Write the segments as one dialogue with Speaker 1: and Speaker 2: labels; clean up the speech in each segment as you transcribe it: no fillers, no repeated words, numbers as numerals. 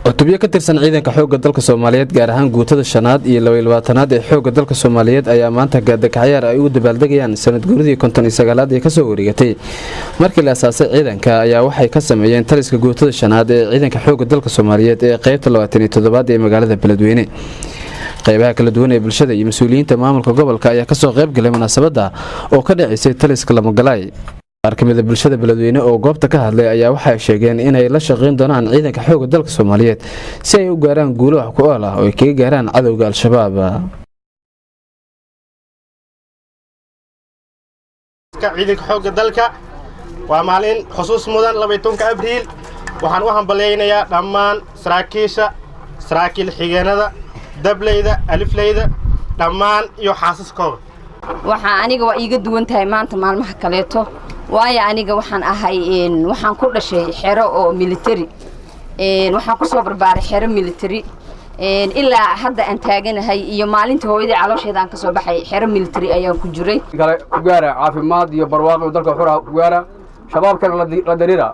Speaker 1: cutubyo ka tirsan ciidanka xoogga dalka Soomaaliyeed gaar ahaan guutada 5aad iyo 22aad ee xoogga dalka Soomaaliyeed ayaa maanta gaadakacayaar ay u dabaaldegayaan sanad guuridii 59aad ee ka soo wareegatay markii la aasaasay ciidanka ayaa waxay ka sameeyeen taliska guutada 5aad ee ciidanka xoogga dalka Soomaaliyeed ee qaybta 27aad ee magaalada Beledweyne. qaybaha kala duwan ee bulshada iyo mas'uuliyiinta maamulka gobolka ayaa ka soo qayb galay munaasabada oo ka dhaceysay taliska Lamagalaay. qaar ka mid ah bulshada Beledweyne oo goobta ka hadlay ayaa waxay sheegeen inay la shaqeyn doonaan ciidanka xoogga dalka Soomaaliyeed si ay u gaaraan guulo wax ku ool ah oo ay kaga gaaraan cadawga Al-Shabaab.
Speaker 2: ciidanka xoogga dalka waa maalin xusuus mudan 12 Abriil waxaan u hambaleynayaa dhammaan saraakiil xigeenada dableyda alifleyda dhammaan iyo xaasaskooda.
Speaker 3: waxaan aniga waa iiga duwan tahay maanta maalmaha kaleeto waayo aniga waxaan ahay waxaan ku dhashay xero oo military waxaan ku soo barbaaray xero military ilaa hadda aan taaganahay iyo maalinta hooyadii caloosheeda aan ka soo baxay xero military ayaan ku jiray
Speaker 4: kale ku gaara caafimaad iyo barwaaqo dalka xura ku gaara shabaabkan la dariira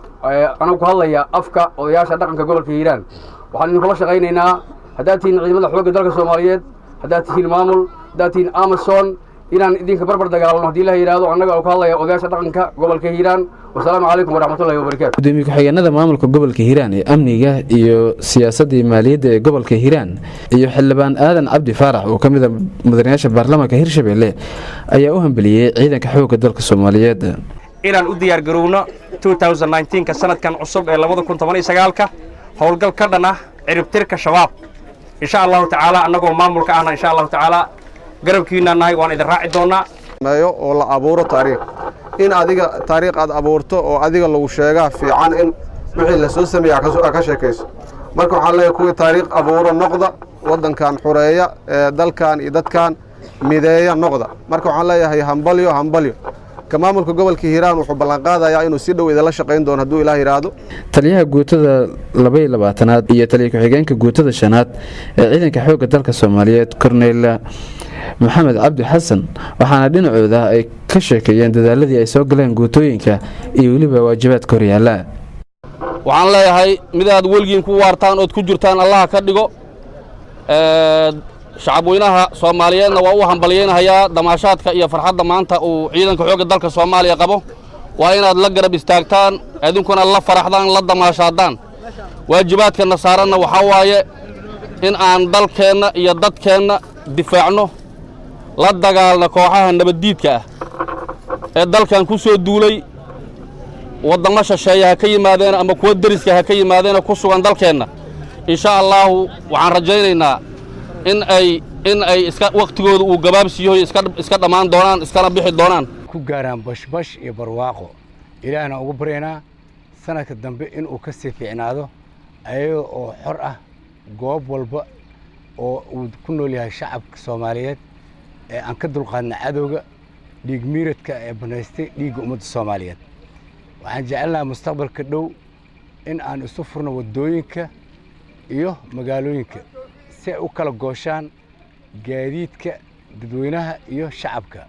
Speaker 4: anagu ku hadlaya afka odayaasha dhaqanka gobolka Hiiraan waxaan idin kula shaqeynaynaa hadaatiin ciidamada xoogga dalka Soomaaliyeed hadaatiin maamul hadaatiin Amazon inaan idinka barbar dagaalano hadii la yiraahdo anaga oo ka hadlaya odayaasha dhaqanka gobolka Hiiraan. Wassalaamu calaykum waraxmatullaahi wabarakaatuh.
Speaker 1: gudoomiye ku-xigeenada maamulka gobolka Hiiraan ee amniga iyo siyaasadda maaliyadda ee gobolka Hiiraan iyo xildhibaan Aadan Cabdi Faarax oo kamid ah mudanayaasha baarlamaanka Hirshabelle ayaa u hambaliyay ciidanka xoogga dalka Soomaaliyeed
Speaker 5: inaan u diyaar garowno 2019 ka sanadkan cusub ee 2019 ka howlgal ka dhan ah ciribtirka shabaab insha Allah taala anagoo maamulka ahna insha Allah taala garabkiina nahay waan idin raaci doonaa
Speaker 6: mayo oo la abuuro taariikh in adiga taariikh aad abuurto oo adiga lagu sheegaa fiican in wixii la soo sameeyay ka sheekayso marka waxaan leeyahay kuwa taariikh abuuro noqda wadankan xureeya dalkan iyo dadkan mideeya noqda marka waxaan leeyahay hambalyo ka maamulka gobolka Hiiraan wuxuu ballan qaadayaa inuu si dhow idin la shaqeyn doono hadduu Ilaahay yiraahdo.
Speaker 1: taliyaha guutada 22aad iyo taliye ku-xigeenka guutada 5aad ee ciidanka xoogga dalka Soomaaliyeed Cornel Maxamed Cabdi Xasan waxaana dhinacooda ay ka sheekeeyeen dadaaladii ay soo galeen guutooyinka iyo waliba waajibaadka horyaala.
Speaker 4: waxaan leeyahay mid aad weligiin ku waartaan oo ku jirtaan Allah ka dhigo shacabweynaha Soomaaliyeedna waa u hambalyeynaya damaashaadka iyo farxadda maanta uu ciidanka xoogga dalka Soomaaliya qabo waa inaad la garab istaagtaan idinkuna la faraxdaan la damaashaadaan waajibaadka nasaaranna waxa waaye in aan dalkeenna iyo dadkeenna difaacno la dagaalno kooxaha nabadiidka ah ee dalkan ku soo duulay wadamo shisheeye ka yimaadeen ama kuwa dariska ka yimaadeen ku sugan dalkeenna insha Allah waxaan rajaynaynaa in ay iska waqtigooda uu gabaabsiyo iska dhamaan doonaan iskana bixi doonaan
Speaker 7: ku gaaraan bashbash iyo barwaaqo ilaahna ugu bareynaa sanadka dambe in uu ka sii fiicnaado ayaga oo xor ah goob walba oo uu ku nool yahay shacabka Soomaaliyeed ee aan ka dulqaadna cadowga dhiig miiradka ee banaystay dhiigga ummadda Soomaaliyeed waxaan jecelnahay mustaqbalka dhow in aan isu furno wadooyinka iyo magaalooyinka si ay u kala gooshaan gaadiidka dadweynaha iyo shacabka.